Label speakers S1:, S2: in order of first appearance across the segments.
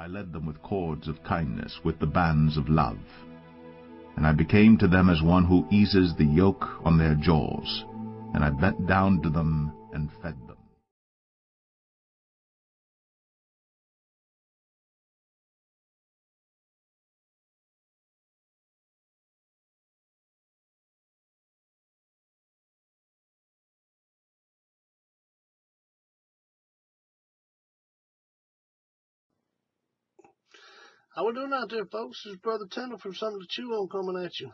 S1: I led them with cords of kindness, with the bands of love. And I became to them as one who eases the yoke on their jaws, and I bent down to them and fed them.
S2: How we doing out there, folks? This is Brother Tender from Something to Chew On coming at you.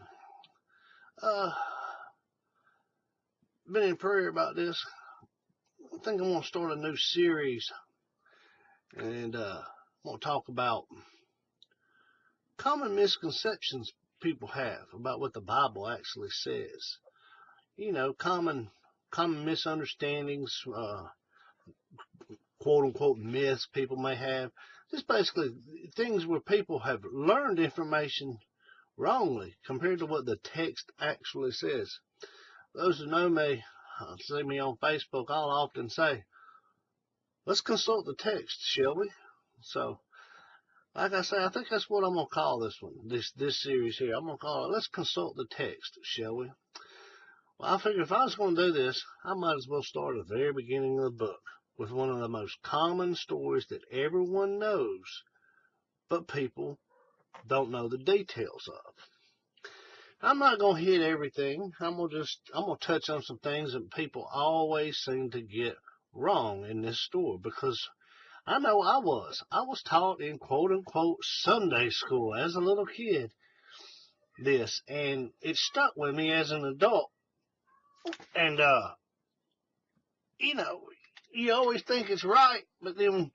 S2: Been in prayer about this. I think I'm going to start a new series, and I'm going to talk about common misconceptions people have about what the Bible actually says. You know, common misunderstandings, quote-unquote myths people may have. Just basically things where people have learned information wrongly compared to what the text actually says. Those who know me, see me on Facebook, I'll often say, let's consult the text, shall we? So, like I say, I think that's what I'm going to call this one, this series here. I'm going to call it, let's consult the text, shall we? Well, I figured if I was going to do this, I might as well start at the very beginning of the book with one of the most common stories that everyone knows, but people don't know the details of. I'm not going to hit everything. I'm going to touch on some things that people always seem to get wrong in this story, because I know I was taught in quote-unquote Sunday school as a little kid this, and it stuck with me as an adult. And, you know, you always think it's right, but then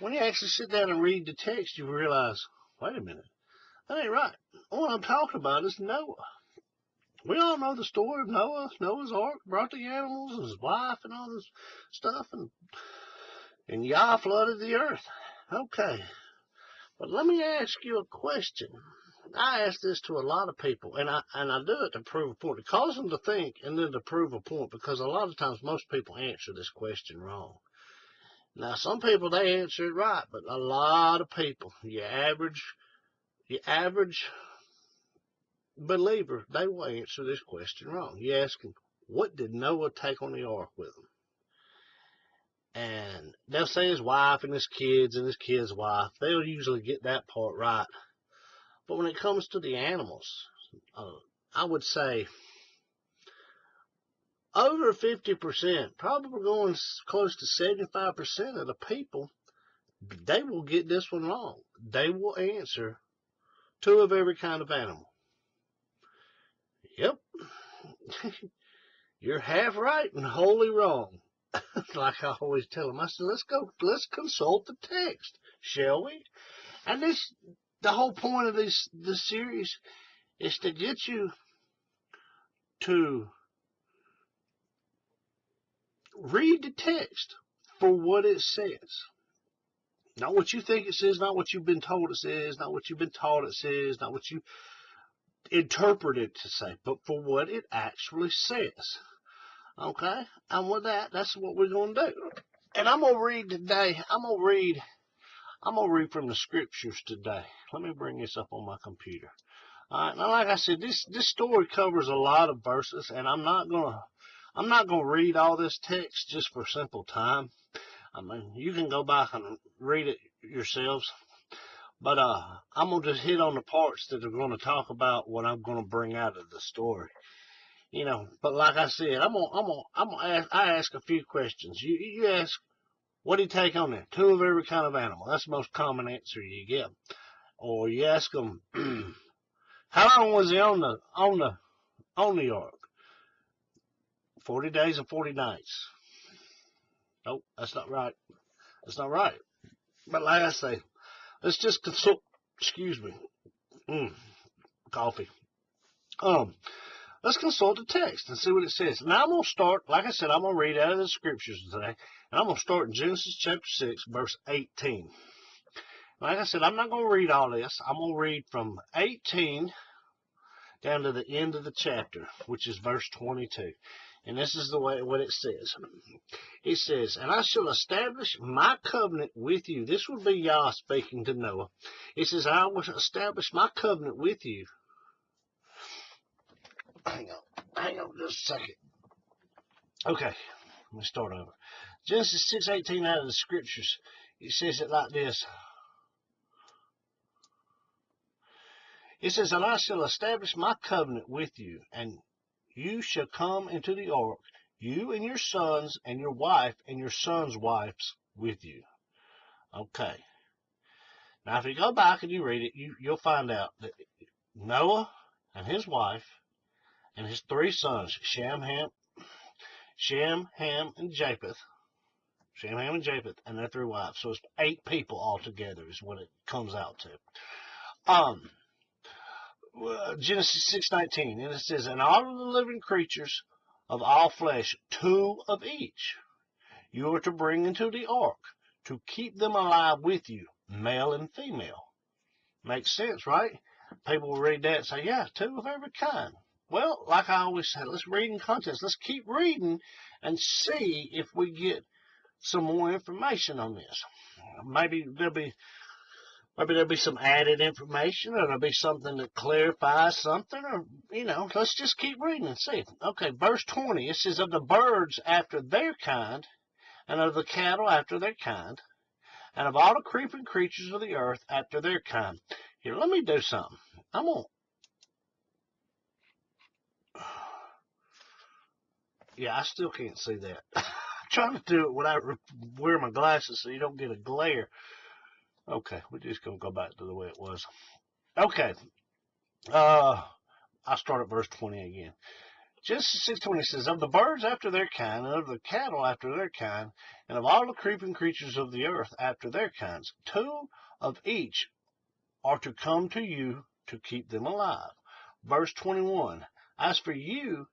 S2: when you actually sit down and read the text, you realize, wait a minute, that ain't right. What I'm talking about is Noah. We all know the story of Noah. Noah's Ark brought the animals and his wife and all this stuff, and Yah flooded the earth. Okay, but let me ask you a question. I ask this to a lot of people, and I do it to prove a point. It causes them to think and then to prove a point, because a lot of times most people answer this question wrong. Now, some people, they answer it right, but a lot of people, your average believer, they will answer this question wrong. You ask them, what did Noah take on the ark with him? And they'll say his wife and his kids and his kid's wife. They'll usually get that part right. But when it comes to the animals, I would say over 50%, probably going close to 75% of the people, they will get this one wrong. They will answer two of every kind of animal. Yep. You're half right and wholly wrong. Like I always tell them, I said, let's consult the text, shall we? And the whole point of this series is to get you to read the text for what it says. Not what you think it says, not what you've been told it says, not what you've been taught it says, not what you interpret it to say, but for what it actually says. Okay? And with that, that's what we're going to do. And I'm going to read today. I'm going to read from the scriptures today. Let me bring this up on my computer. All right. Now, like I said, this story covers a lot of verses, and I'm not gonna read all this text just for simple time. I mean, you can go back and read it yourselves. But I'm gonna just hit on the parts that are gonna talk about what I'm gonna bring out of the story. You know, but like I said, I ask a few questions. You ask, what do you take on there? Two of every kind of animal. That's the most common answer you get. Or you ask them, how long was he on the ark? 40 days and 40 nights. Nope, that's not right. That's not right. But like I say, let's just consult. Excuse me. Coffee. Let's consult the text and see what it says. Now I'm going to start, like I said, I'm going to read out of the scriptures today. And I'm going to start in Genesis chapter 6, verse 18. Like I said, I'm not going to read all this. I'm going to read from 18 down to the end of the chapter, which is verse 22. And this is the way what it says. It says, and I shall establish my covenant with you. This would be Yah speaking to Noah. It says, I will establish my covenant with you. Hang on just a second. Okay, let me start over. Genesis 6:18 out of the scriptures, it says it like this. It says, and I shall establish my covenant with you, and you shall come into the ark, you and your sons and your wife and your sons' wives with you. Okay. Now, if you go back and you read it, you'll find out that Noah and his wife and his 3 sons, Shem, Ham, and Japheth, and their 3 wives. So it's 8 people altogether is what it comes out to. Genesis 6:19, and it says, and all of the living creatures of all flesh, 2 of each, you are to bring into the ark, to keep them alive with you, male and female. Makes sense, right? People will read that and say, yeah, 2 of every kind. Well, like I always say, let's read in context. Let's keep reading and see if we get some more information on this. Maybe there'll be some added information, or there'll be something that clarifies something, or, let's just keep reading and see. Okay, verse 20, it says, of the birds after their kind, and of the cattle after their kind, and of all the creeping creatures of the earth after their kind. Here, let me do something. Yeah, I still can't see that. I'm trying to do it without wearing my glasses so you don't get a glare. Okay, we're just going to go back to the way it was. Okay. I'll start at verse 20 again. Genesis 6:20 says, of the birds after their kind, and of the cattle after their kind, and of all the creeping creatures of the earth after their kinds, 2 of each are to come to you to keep them alive. Verse 21, as for you,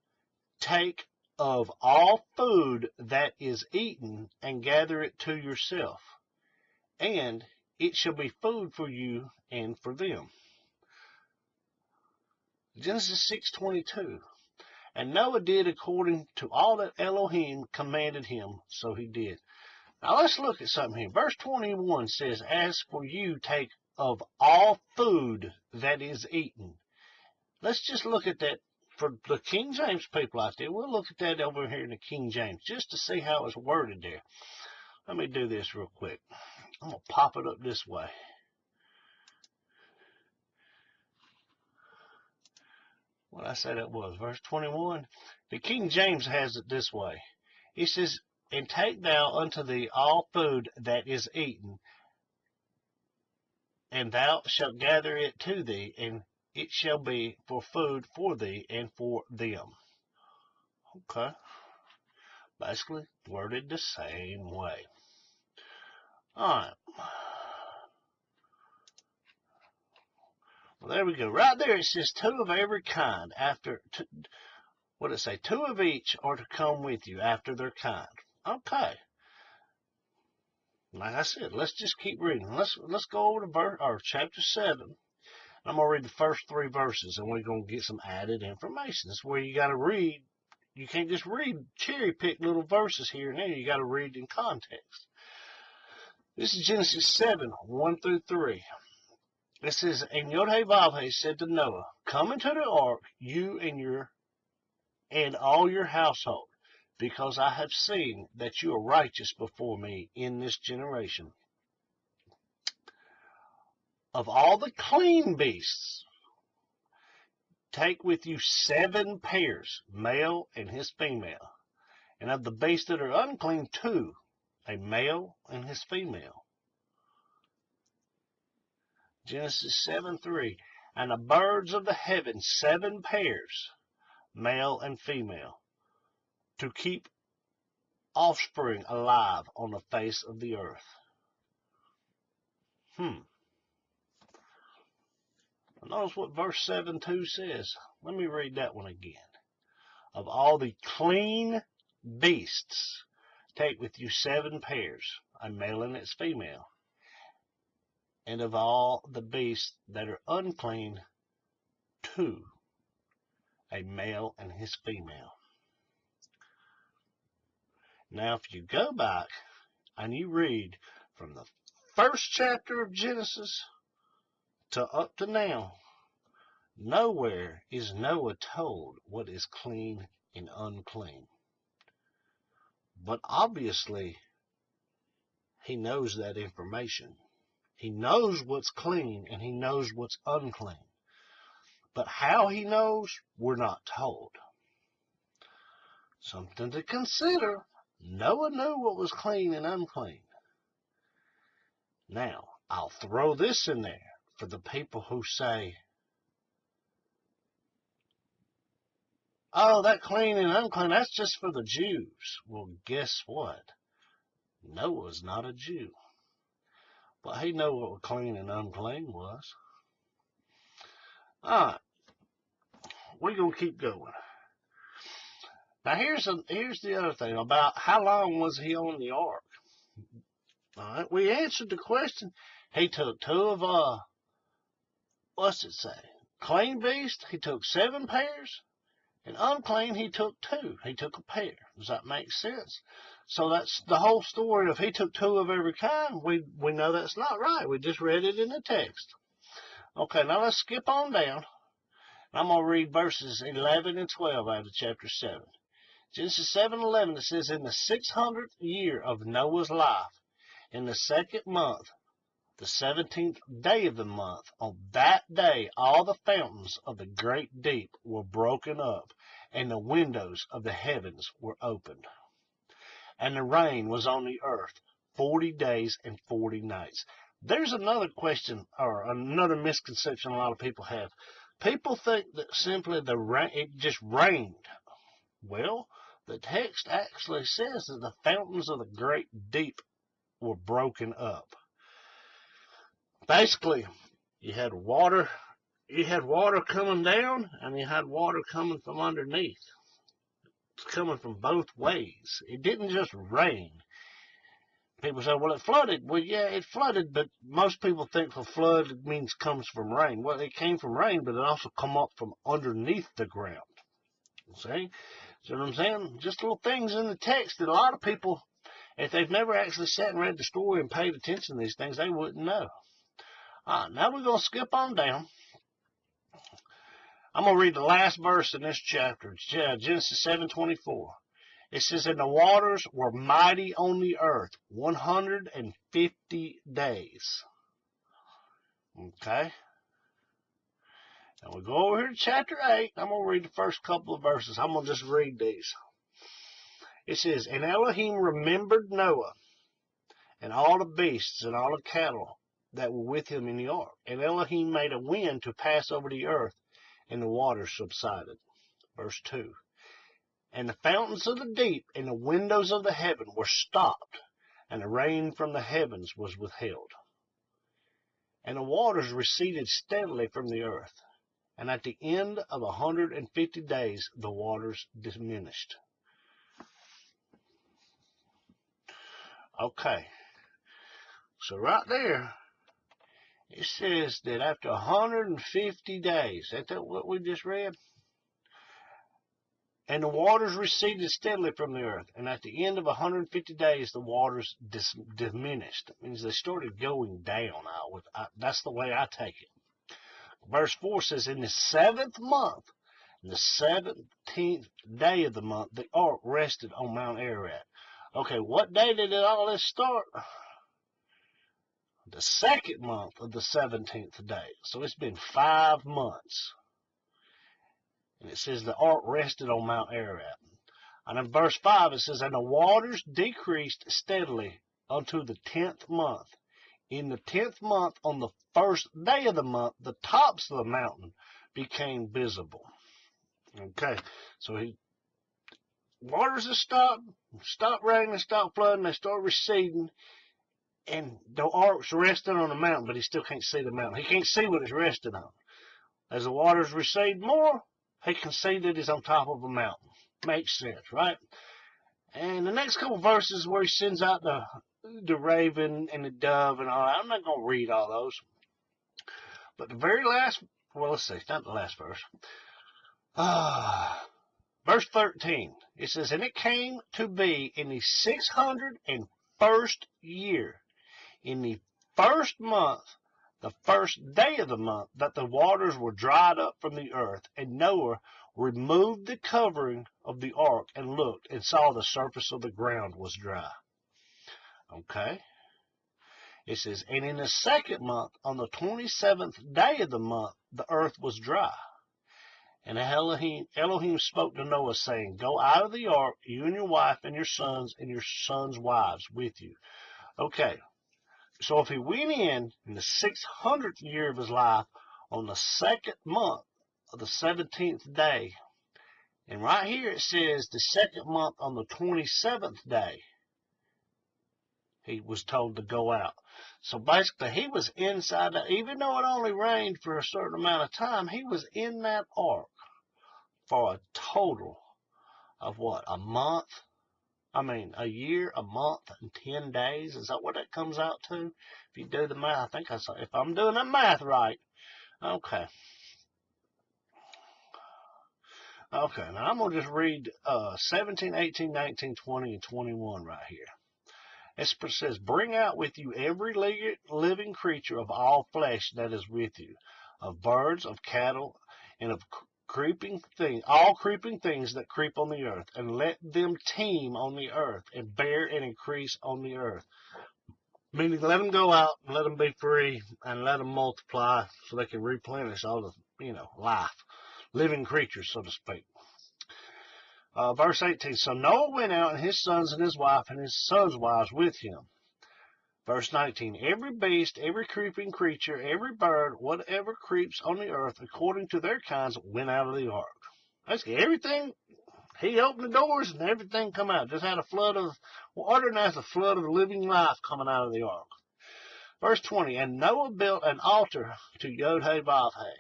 S2: take of all food that is eaten, and gather it to yourself, and it shall be food for you and for them. Genesis 6:22. And Noah did according to all that Elohim commanded him, so he did. Now let's look at something here. Verse 21 says, as for you, take of all food that is eaten. Let's just look at that for the King James people out there. We'll look at that over here in the King James just to see how it's worded there. Let me do this real quick. I'm going to pop it up this way. What I said it was, verse 21. The King James has it this way. He says, and take thou unto thee all food that is eaten, and thou shalt gather it to thee, and it shall be for food for thee and for them. Okay. Basically worded the same way. Alright. Well, there we go. Right there it says 2 of every kind after, what did it say? 2 of each are to come with you after their kind. Okay. Like I said, let's just keep reading. Let's go over to chapter 7. I'm going to read the first 3 verses, and we're going to get some added information. That's where you got to read. You can't just read cherry-pick little verses here and there. You got to read in context. This is Genesis 7, 1 through 3. It says, and Yod-Heh-Vav-Heh said to Noah, come into the ark, you and all your household, because I have seen that you are righteous before me in this generation. Of all the clean beasts, take with you 7 pairs, male and his female. And of the beasts that are unclean, 2, a male and his female. Genesis 7:3. And the birds of the heaven, 7 pairs, male and female, to keep offspring alive on the face of the earth. Notice what verse 7:2 says. Let me read that one again. Of all the clean beasts, take with you 7 pairs, a male and its female. And of all the beasts that are unclean, 2, a male and his female. Now, if you go back and you read from the first chapter of Genesis to up to now, nowhere is Noah told what is clean and unclean. But obviously, he knows that information. He knows what's clean and he knows what's unclean. But how he knows, we're not told. Something to consider. Noah knew what was clean and unclean. Now, I'll throw this in there for the people who say, oh, that clean and unclean, that's just for the Jews. Well, guess what? Noah's not a Jew. But he knew what clean and unclean was. All right. We're going to keep going. Now, here's the other thing about how long was he on the ark. All right. We answered the question. He took two of, what's it say? Clean beast, he took 7 pairs. And unclean, he took 2. He took a pair. Does that make sense? So that's the whole story of he took 2 of every kind. We know that's not right. We just read it in the text. Okay, now let's skip on down. I'm going to read verses 11 and 12 out of chapter 7. Genesis 7:11, it says, in the 600th year of Noah's life, in the 2nd month, the 17th day of the month, on that day all the fountains of the great deep were broken up, and the windows of the heavens were opened. And the rain was on the earth 40 days and 40 nights. There's another question, or another misconception a lot of people have. People think that simply it just rained. Well, the text actually says that the fountains of the great deep were broken up. Basically, you had water coming down, and you had water coming from underneath. It's coming from both ways. It didn't just rain. People say, well, it flooded. Well, yeah, it flooded, but most people think the flood means comes from rain. Well, it came from rain, but it also come up from underneath the ground. See? See what I'm saying? Just little things in the text that a lot of people, if they've never actually sat and read the story and paid attention to these things, they wouldn't know. All right, now we're going to skip on down. I'm going to read the last verse in this chapter. It's Genesis 7:24. It says, and the waters were mighty on the earth 150 days. Okay. Now we go over here to chapter 8. I'm going to read the first couple of verses. I'm going to just read these. It says, and Elohim remembered Noah and all the beasts and all the cattle that were with him in the ark. And Elohim made a wind to pass over the earth, and the waters subsided. Verse 2. And the fountains of the deep and the windows of the heaven were stopped, and the rain from the heavens was withheld. And the waters receded steadily from the earth, and at the end of 150 days the waters diminished. Okay. So right there, it says that after 150 days, isn't that what we just read? And the waters receded steadily from the earth. And at the end of 150 days, the waters diminished. It means they started going down. That's the way I take it. Verse 4 says, in the 7th month, in the 17th day of the month, the ark rested on Mount Ararat. Okay, what day did all this start? The 2nd month of the 17th day. So it's been 5 months. And it says the ark rested on Mount Ararat. And in verse 5 it says, and the waters decreased steadily unto the 10th month. In the 10th month, on the 1st day of the month, the tops of the mountain became visible. Okay, so waters have stopped raining, stopped flooding, they start receding. And the ark's resting on the mountain, but he still can't see the mountain. He can't see what it's resting on. As the waters recede more, he can see that he's on top of a mountain. Makes sense, right? And the next couple verses where he sends out the raven and the dove and all that, I'm not going to read all those. But the very last, well, let's see, it's not the last verse. Verse 13, it says, and it came to be in the 601st year, in the first month, the first day of the month, that the waters were dried up from the earth. And Noah removed the covering of the ark and looked and saw the surface of the ground was dry. Okay. It says, and in the second month, on the 27th day of the month, the earth was dry. And Elohim spoke to Noah, saying, go out of the ark, you and your wife and your sons wives with you. Okay. So if he went in the 600th year of his life on the second month of the 17th day, and right here it says the second month on the 27th day, he was told to go out. So basically he was inside that, even though it only rained for a certain amount of time, he was in that ark for a total of what, a month? A year, a month, and 10 days. Is that what that comes out to? If you do the math, I think if I'm doing that math right. Okay. Okay, now I'm going to just read 17, 18, 19, 20, and 21 right here. It says, bring out with you every living creature of all flesh that is with you, of birds, of cattle, and of all creeping things that creep on the earth, and let them teem on the earth, and bear and increase on the earth. Meaning, let them go out and let them be free, and let them multiply so they can replenish all the, life, living creatures, so to speak. Verse 18, so Noah went out, and his sons and his wife and his sons' wives with him. Verse 19, every beast, every creeping creature, every bird, whatever creeps on the earth, according to their kinds, went out of the ark. Basically, everything, he opened the doors and everything come out. Just had a flood of water, and that's a flood of living life coming out of the ark. Verse 20, and Noah built an altar to Yod-Heh-Vav-Heh,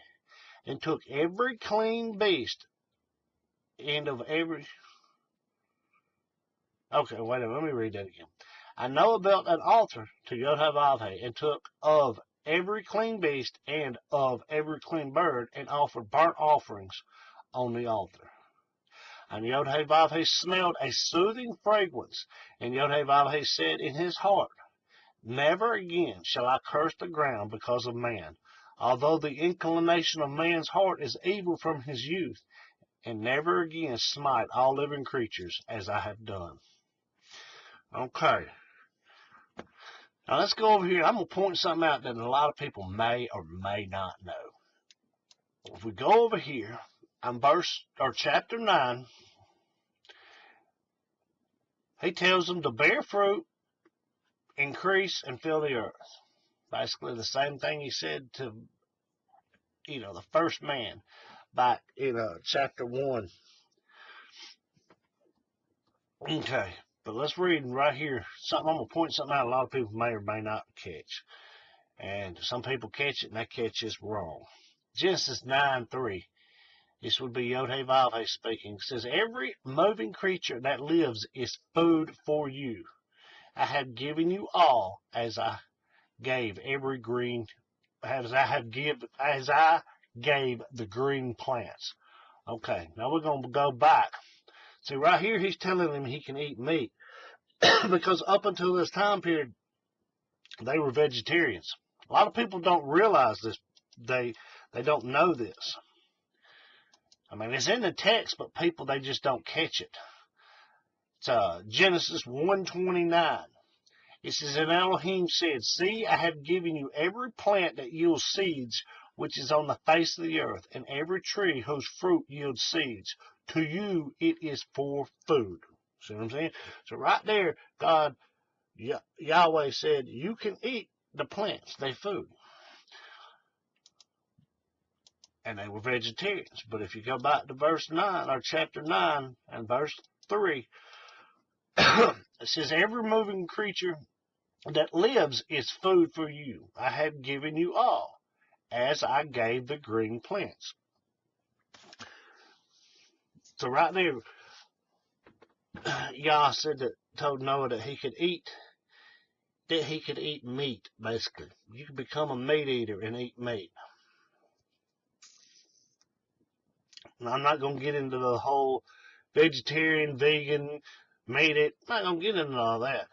S2: and took every clean beast and of every... Okay, wait a minute, let me read that again. And Noah built an altar to Yod-Heh-Vav-Heh, and took of every clean beast and of every clean bird, and offered burnt offerings on the altar. And Yod-Heh-Vav-Heh smelled a soothing fragrance, and Yod-Heh-Vav-Heh said in his heart, never again shall I curse the ground because of man, although the inclination of man's heart is evil from his youth, and never again smite all living creatures as I have done. Okay. Now let's go over here. I'm going to point something out that a lot of people may or may not know. If we go over here on chapter 9, he tells them to bear fruit, increase, and fill the earth. Basically the same thing he said to, the first man back in chapter 1. Okay. But let's read right here. I'm going to point something out a lot of people may or may not catch. And some people catch it, and they catch this wrong. Genesis 9:3. This would be Yod-Heh-Vav-Heh speaking. It says, every moving creature that lives is food for you. I have given you all as I gave the green plants. Okay, now we're going to go back. See, right here he's telling him he can eat meat. Because up until this time period, they were vegetarians. A lot of people don't realize this. They don't know this. It's in the text, but people, they just don't catch it. It's Genesis 1:29. It says, and Elohim said, see, I have given you every plant that yields seeds, which is on the face of the earth, and every tree whose fruit yields seeds. To you it is for food. See what I'm saying? So right there, God, Yahweh said, you can eat the plants, they food. And they were vegetarians. But if you go back to verse 9, or chapter 9, and verse 3, it says, every moving creature that lives is food for you. I have given you all, as I gave the green plants. So right there, Yah told Noah that he could eat meat, basically. You could become a meat eater and eat meat. Now, I'm not going to get into the whole vegetarian, vegan, made it. I'm not going to get into all that.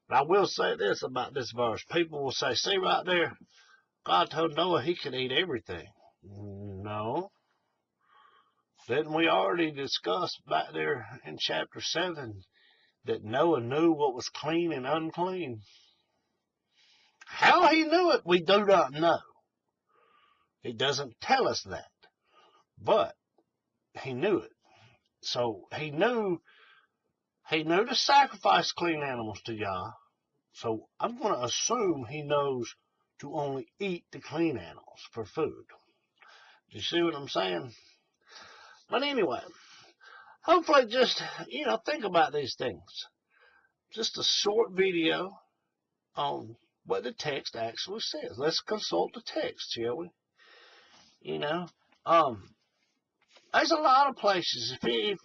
S2: But I will say this about this verse. People will say, see right there, God told Noah he could eat everything. No. Didn't we already discuss back there in chapter 7 that Noah knew what was clean and unclean? How he knew it, we do not know. It doesn't tell us that. But he knew it. So he knew to sacrifice clean animals to Yah. So I'm going to assume he knows to only eat the clean animals for food. Do you see what I'm saying? But anyway, hopefully just, think about these things. Just a short video on what the text actually says. Let's consult the text, shall we? There's a lot of places. If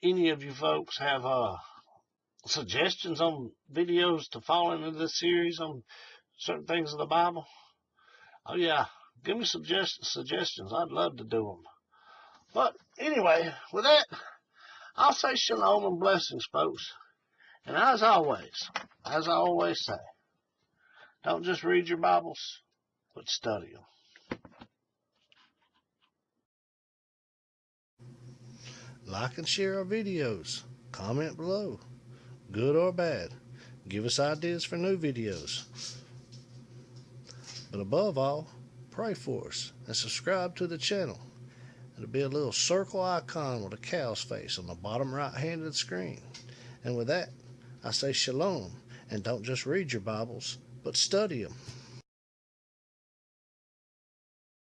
S2: any of you folks have suggestions on videos to fall into this series on certain things of the Bible, oh yeah, give me suggestions. I'd love to do them. But anyway, with that, I'll say shalom and blessings, folks. And as I always say, don't just read your Bibles, but study them. Like and share our videos. Comment below, good or bad. Give us ideas for new videos. But above all, pray for us and subscribe to the channel. It'll be a little circle icon with a cow's face on the bottom right hand of the screen. And with that, I say shalom, and don't just read your Bibles, but study them.